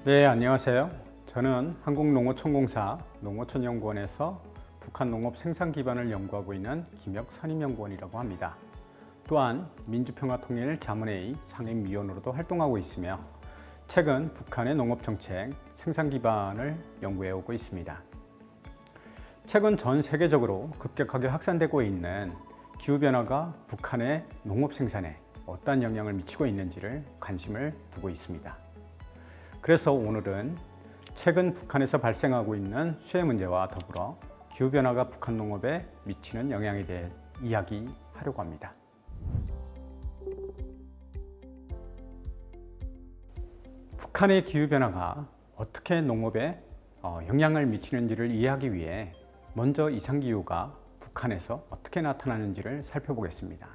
네, 안녕하세요. 저는 한국농어촌공사 농어촌연구원에서 북한 농업 생산 기반을 연구하고 있는 김혁 선임연구원이라고 합니다. 또한 민주평화통일자문회의 상임위원으로도 활동하고 있으며 최근 북한의 농업정책 생산 기반을 연구해 오고 있습니다. 최근 전 세계적으로 급격하게 확산되고 있는 기후변화가 북한의 농업 생산에 어떠한 영향을 미치고 있는지를 관심을 두고 있습니다. 그래서 오늘은 최근 북한에서 발생하고 있는 수해 문제와 더불어 기후변화가 북한 농업에 미치는 영향에 대해 이야기하려고 합니다. 북한의 기후변화가 어떻게 농업에 영향을 미치는지를 이해하기 위해 먼저 이상기후가 북한에서 어떻게 나타나는지를 살펴보겠습니다.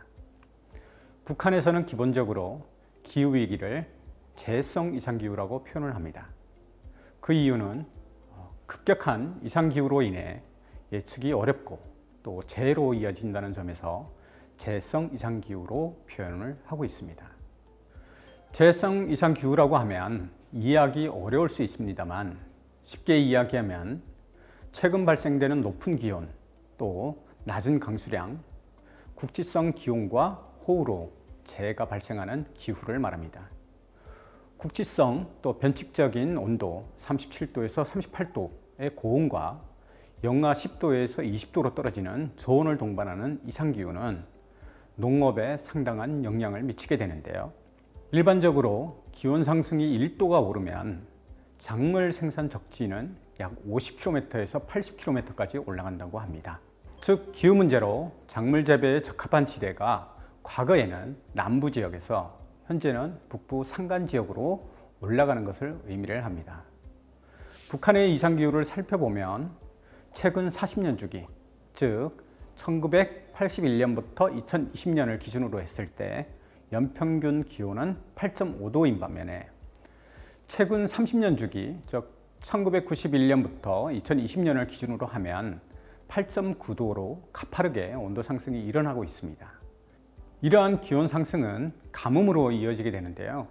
북한에서는 기본적으로 기후위기를 재해성 이상기후라고 표현을 합니다. 그 이유는 급격한 이상기후로 인해 예측이 어렵고 또 재해로 이어진다는 점에서 재해성 이상기후로 표현을 하고 있습니다. 재해성 이상기후라고 하면 이해하기 어려울 수 있습니다만 쉽게 이야기하면 최근 발생되는 높은 기온 또 낮은 강수량, 국지성 기온과 호우로 재해가 발생하는 기후를 말합니다. 국지성 또 변칙적인 온도 37도에서 38도의 고온과 영하 10도에서 20도로 떨어지는 저온을 동반하는 이상기후는 농업에 상당한 영향을 미치게 되는데요. 일반적으로 기온 상승이 1도가 오르면 작물 생산 적지는 약 50km에서 80km까지 올라간다고 합니다. 즉 기후 문제로 작물 재배에 적합한 지대가 과거에는 남부 지역에서 현재는 북부 산간 지역으로 올라가는 것을 의미를 합니다. 북한의 이상기후를 살펴보면 최근 40년 주기, 즉 1981년부터 2020년을 기준으로 했을 때 연평균 기온은 8.5도인 반면에 최근 30년 주기, 즉 1991년부터 2020년을 기준으로 하면 8.9도로 가파르게 온도 상승이 일어나고 있습니다. 이러한 기온 상승은 가뭄으로 이어지게 되는데요.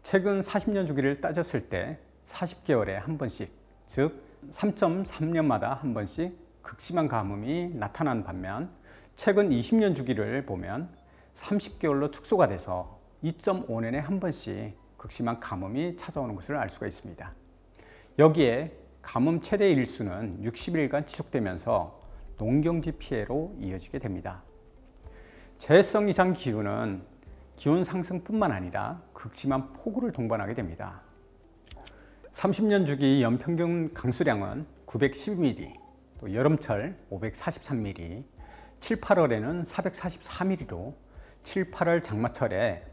최근 40년 주기를 따졌을 때 40개월에 한 번씩, 즉 3.3년마다 한 번씩 극심한 가뭄이 나타난 반면 최근 20년 주기를 보면 30개월로 축소가 돼서 2.5년에 한 번씩 극심한 가뭄이 찾아오는 것을 알 수가 있습니다. 여기에 가뭄 최대 일수는 60일간 지속되면서 농경지 피해로 이어지게 됩니다. 재해성 이상 기후는 기온 상승뿐만 아니라 극심한 폭우를 동반하게 됩니다. 30년 주기 연평균 강수량은 912mm, 또 여름철 543mm, 7, 8월에는 444mm로 7, 8월 장마철에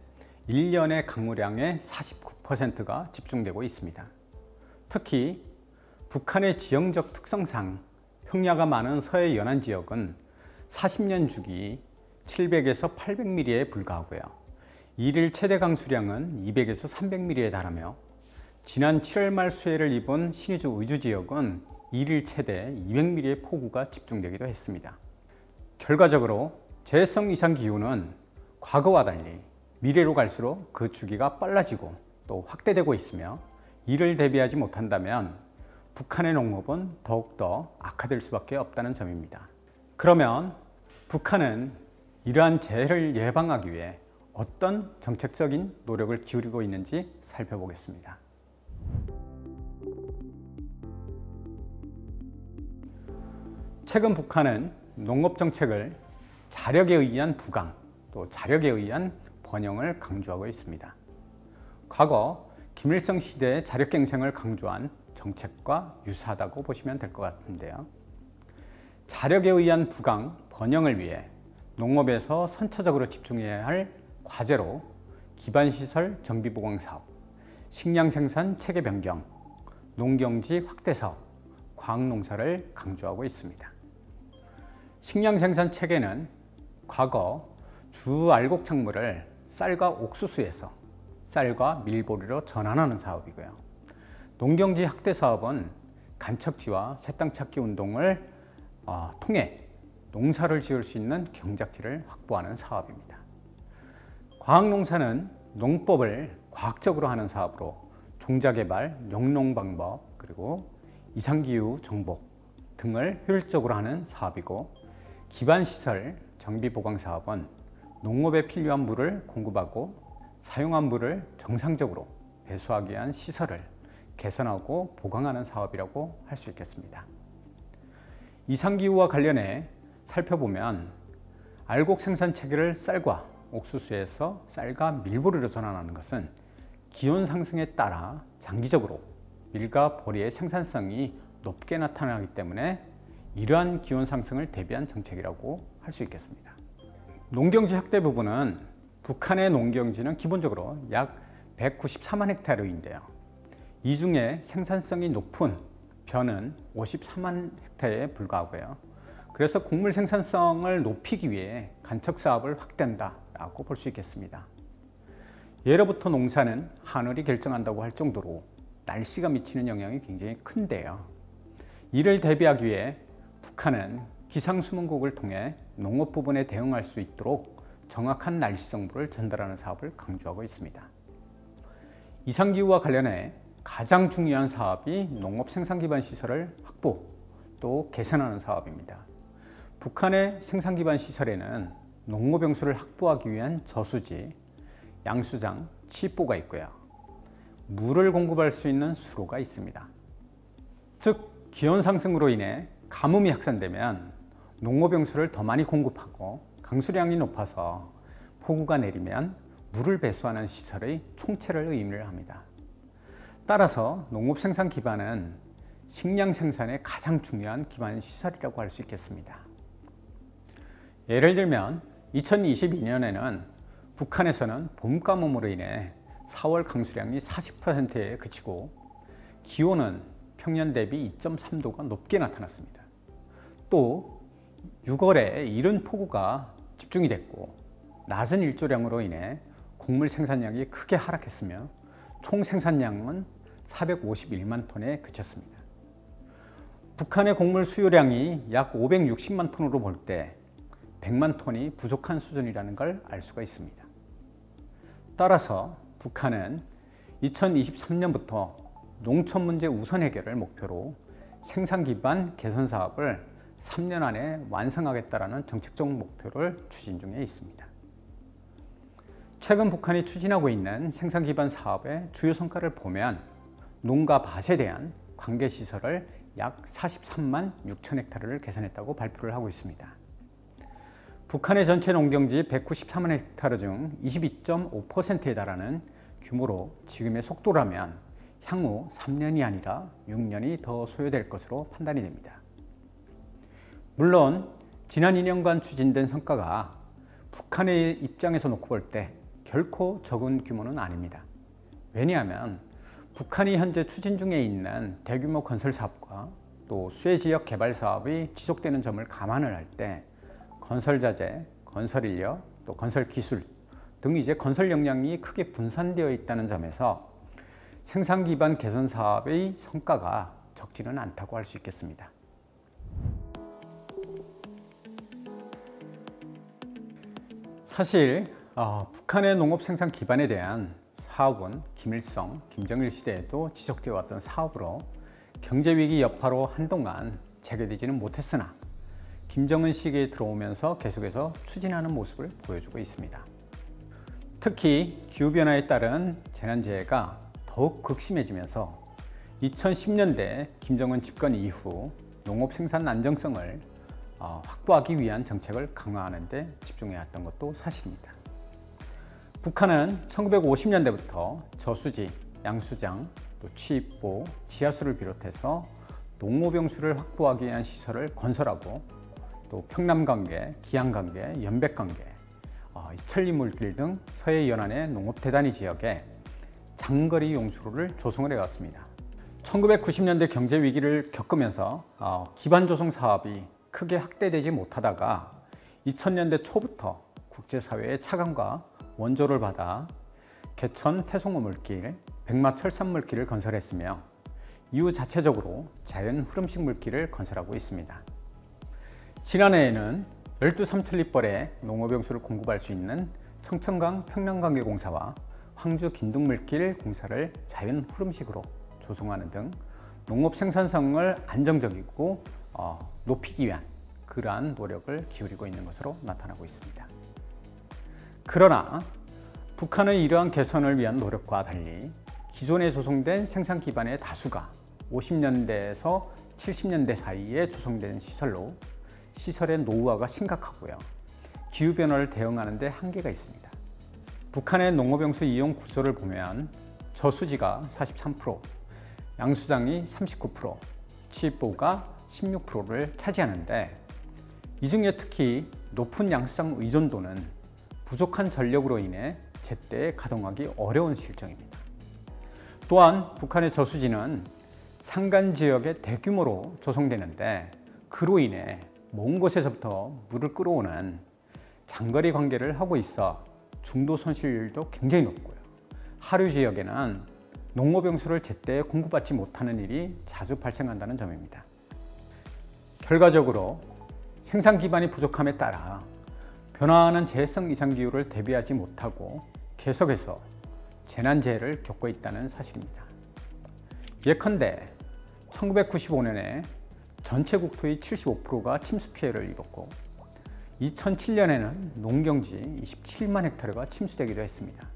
1년의 강우량의 49%가 집중되고 있습니다. 특히 북한의 지형적 특성상 평야가 많은 서해 연안 지역은 40년 주기 700에서 800mm에 불과하고요. 일일 최대 강수량은 200에서 300mm에 달하며 지난 7월 말 수해를 입은 신의주 의주 지역은 일일 최대 200mm의 폭우가 집중되기도 했습니다. 결과적으로 재해성 이상 기후는 과거와 달리 미래로 갈수록 그 주기가 빨라지고 또 확대되고 있으며 이를 대비하지 못한다면 북한의 농업은 더욱더 악화될 수밖에 없다는 점입니다. 그러면 북한은 이러한 재해를 예방하기 위해 어떤 정책적인 노력을 기울이고 있는지 살펴보겠습니다. 최근 북한은 농업 정책을 자력에 의한 부강, 또 자력에 의한 번영을 강조하고 있습니다. 과거 김일성 시대의 자력갱생을 강조한 정책과 유사하다고 보시면 될 것 같은데요. 자력에 의한 부강, 번영을 위해 농업에서 선처적으로 집중해야 할 과제로 기반시설 정비보강 사업, 식량생산 체계 변경, 농경지 확대 사업, 과학농사를 강조하고 있습니다. 식량생산 체계는 과거 주 알곡 작물을 쌀과 옥수수에서 쌀과 밀보리로 전환하는 사업이고요. 농경지 확대 사업은 간척지와 새 땅 찾기 운동을 통해 농사를 지을 수 있는 경작지를 확보하는 사업입니다. 과학농사는 농법을 과학적으로 하는 사업으로 종자개발, 영농 방법, 그리고 이상기후 정복 등을 효율적으로 하는 사업이고, 기반시설 정비보강 사업은 농업에 필요한 물을 공급하고 사용한 물을 정상적으로 배수하기 위한 시설을 개선하고 보강하는 사업이라고 할 수 있겠습니다. 이상기후와 관련해 살펴보면 알곡 생산 체계를 쌀과 옥수수에서 쌀과 밀보리로 전환하는 것은 기온 상승에 따라 장기적으로 밀과 보리의 생산성이 높게 나타나기 때문에 이러한 기온 상승을 대비한 정책이라고 할 수 있겠습니다. 농경지 확대 부분은 북한의 농경지는 기본적으로 약 194만 헥타르인데요. 이 중에 생산성이 높은 벼는 54만 헥타르에 불과하고요. 그래서 곡물 생산성을 높이기 위해 간척 사업을 확대한다라고 볼 수 있겠습니다. 예로부터 농사는 하늘이 결정한다고 할 정도로 날씨가 미치는 영향이 굉장히 큰데요. 이를 대비하기 위해 북한은 기상수문국을 통해 농업 부분에 대응할 수 있도록 정확한 날씨 정보를 전달하는 사업을 강조하고 있습니다. 이상기후와 관련해 가장 중요한 사업이 농업 생산 기반 시설을 확보 또 개선하는 사업입니다. 북한의 생산 기반 시설에는 농업용수를 확보하기 위한 저수지, 양수장, 치입보가 있고요. 물을 공급할 수 있는 수로가 있습니다. 즉, 기온 상승으로 인해 가뭄이 확산되면 농업용수를 더 많이 공급하고 강수량이 높아서 폭우가 내리면 물을 배수하는 시설의 총체를 의미를 합니다. 따라서 농업 생산 기반은 식량 생산의 가장 중요한 기반 시설이라고 할 수 있겠습니다. 예를 들면 2022년에는 북한에서는 봄 가뭄으로 인해 4월 강수량이 40%에 그치고 기온은 평년 대비 2.3도가 높게 나타났습니다. 또 6월에 이른 폭우가 집중이 됐고 낮은 일조량으로 인해 곡물 생산량이 크게 하락했으며 총 생산량은 451만 톤에 그쳤습니다. 북한의 곡물 수요량이 약 560만 톤으로 볼 때 100만 톤이 부족한 수준이라는 걸 알 수가 있습니다. 따라서 북한은 2023년부터 농촌 문제 우선 해결을 목표로 생산 기반 개선 사업을 3년 안에 완성하겠다라는 정책적 목표를 추진 중에 있습니다. 최근 북한이 추진하고 있는 생산 기반 사업의 주요 성과를 보면 농가 밭에 대한 관계 시설을 약 43만 6천 헥타르를 개선했다고 발표를 하고 있습니다. 북한의 전체 농경지 193만 헥타르 중 22.5%에 달하는 규모로 지금의 속도라면 향후 3년이 아니라 6년이 더 소요될 것으로 판단이 됩니다. 물론 지난 2년간 추진된 성과가 북한의 입장에서 놓고 볼 때 결코 적은 규모는 아닙니다. 왜냐하면 북한이 현재 추진 중에 있는 대규모 건설 사업과 또 수혜지역 개발 사업이 지속되는 점을 감안을 할 때 건설 자재, 건설 인력, 또 건설 기술 등 이제 건설 역량이 크게 분산되어 있다는 점에서 생산 기반 개선 사업의 성과가 적지는 않다고 할 수 있겠습니다. 사실 북한의 농업 생산 기반에 대한 사업은 김일성, 김정일 시대에도 지속되어 왔던 사업으로 경제위기 여파로 한동안 재개되지는 못했으나 김정은 시기에 들어오면서 계속해서 추진하는 모습을 보여주고 있습니다. 특히 기후변화에 따른 재난재해가 더욱 극심해지면서 2010년대 김정은 집권 이후 농업 생산 안정성을 확보하기 위한 정책을 강화하는 데 집중해왔던 것도 사실입니다. 북한은 1950년대부터 저수지, 양수장, 또 취입보, 지하수를 비롯해서 농업용수를 확보하기 위한 시설을 건설하고 또 평남관계, 기안관계, 연백관계, 천리물길 등 서해 연안의 농업 대단위 지역에 장거리 용수로를 조성을 해왔습니다. 1990년대 경제 위기를 겪으면서 기반 조성 사업이 크게 확대되지 못하다가 2000년대 초부터 국제사회의 차관과 원조를 받아 개천 태송호 물길, 백마 철산 물길을 건설했으며 이후 자체적으로 자연 흐름식 물길을 건설하고 있습니다. 지난해에는 12 삼천리벌에 농업용수를 공급할 수 있는 청천강 평남관계공사와 황주 긴등물길 공사를 자연 흐름식으로 조성하는 등 농업 생산성을 안정적이고 높이기 위한 그러한 노력을 기울이고 있는 것으로 나타나고 있습니다. 그러나 북한의 이러한 개선을 위한 노력과 달리 기존에 조성된 생산 기반의 다수가 50년대에서 70년대 사이에 조성된 시설로 시설의 노후화가 심각하고요. 기후변화를 대응하는 데 한계가 있습니다. 북한의 농업용수 이용 구조를 보면 저수지가 43%, 양수장이 39%, 취입보가 16%를 차지하는데 이 중에 특히 높은 양수장 의존도는 부족한 전력으로 인해 제때 가동하기 어려운 실정입니다. 또한 북한의 저수지는 산간 지역에 대규모로 조성되는데 그로 인해 먼 곳에서부터 물을 끌어오는 장거리 관계를 하고 있어 중도 손실률도 굉장히 높고요. 하류 지역에는 농업용수를 제때 공급받지 못하는 일이 자주 발생한다는 점입니다. 결과적으로 생산 기반이 부족함에 따라 변화하는 재해성 이상기후를 대비하지 못하고 계속해서 재난재해를 겪고 있다는 사실입니다. 예컨대 1995년에 전체 국토의 75%가 침수 피해를 입었고 2007년에는 농경지 27만 헥타르가 침수되기도 했습니다.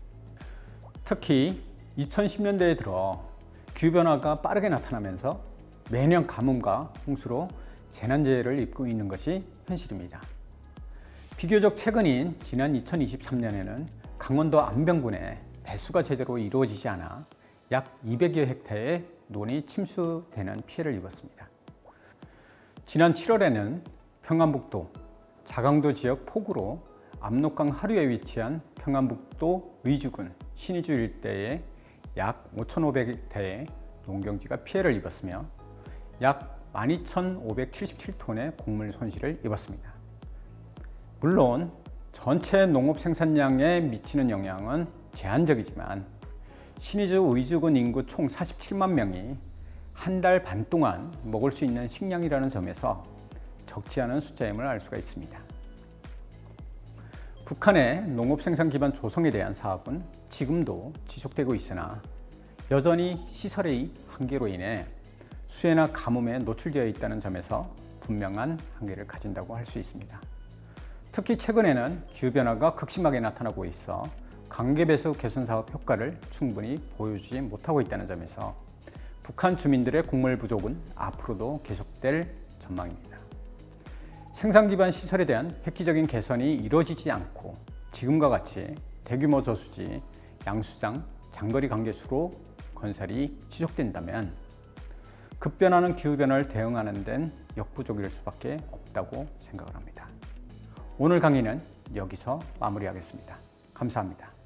특히 2010년대에 들어 기후변화가 빠르게 나타나면서 매년 가뭄과 홍수로 재난재해를 입고 있는 것이 현실입니다. 비교적 최근인 지난 2023년에는 강원도 안병군에 배수가 제대로 이루어지지 않아 약 200여 헥타르의 논이 침수되는 피해를 입었습니다. 지난 7월에는 평안북도 자강도 지역 폭우로 압록강 하류에 위치한 평안북도 의주군 신의주 일대에 약 5,500헥타르의 농경지가 피해를 입었으며 약 12,577톤의 곡물 손실을 입었습니다. 물론 전체 농업 생산량에 미치는 영향은 제한적이지만 신의주 의주군 인구 총 47만 명이 한 달 반 동안 먹을 수 있는 식량이라는 점에서 적지 않은 숫자임을 알 수가 있습니다. 북한의 농업 생산 기반 조성에 대한 사업은 지금도 지속되고 있으나 여전히 시설의 한계로 인해 수해나 가뭄에 노출되어 있다는 점에서 분명한 한계를 가진다고 할 수 있습니다. 특히 최근에는 기후변화가 극심하게 나타나고 있어 관계배수 개선 사업 효과를 충분히 보여주지 못하고 있다는 점에서 북한 주민들의 곡물 부족은 앞으로도 계속될 전망입니다. 생산 기반 시설에 대한 획기적인 개선이 이루어지지 않고 지금과 같이 대규모 저수지, 양수장, 장거리 관계수로 건설이 지속된다면 급변하는 기후변화를 대응하는 데는 역부족일 수밖에 없다고 생각을 합니다. 오늘 강의는 여기서 마무리하겠습니다. 감사합니다.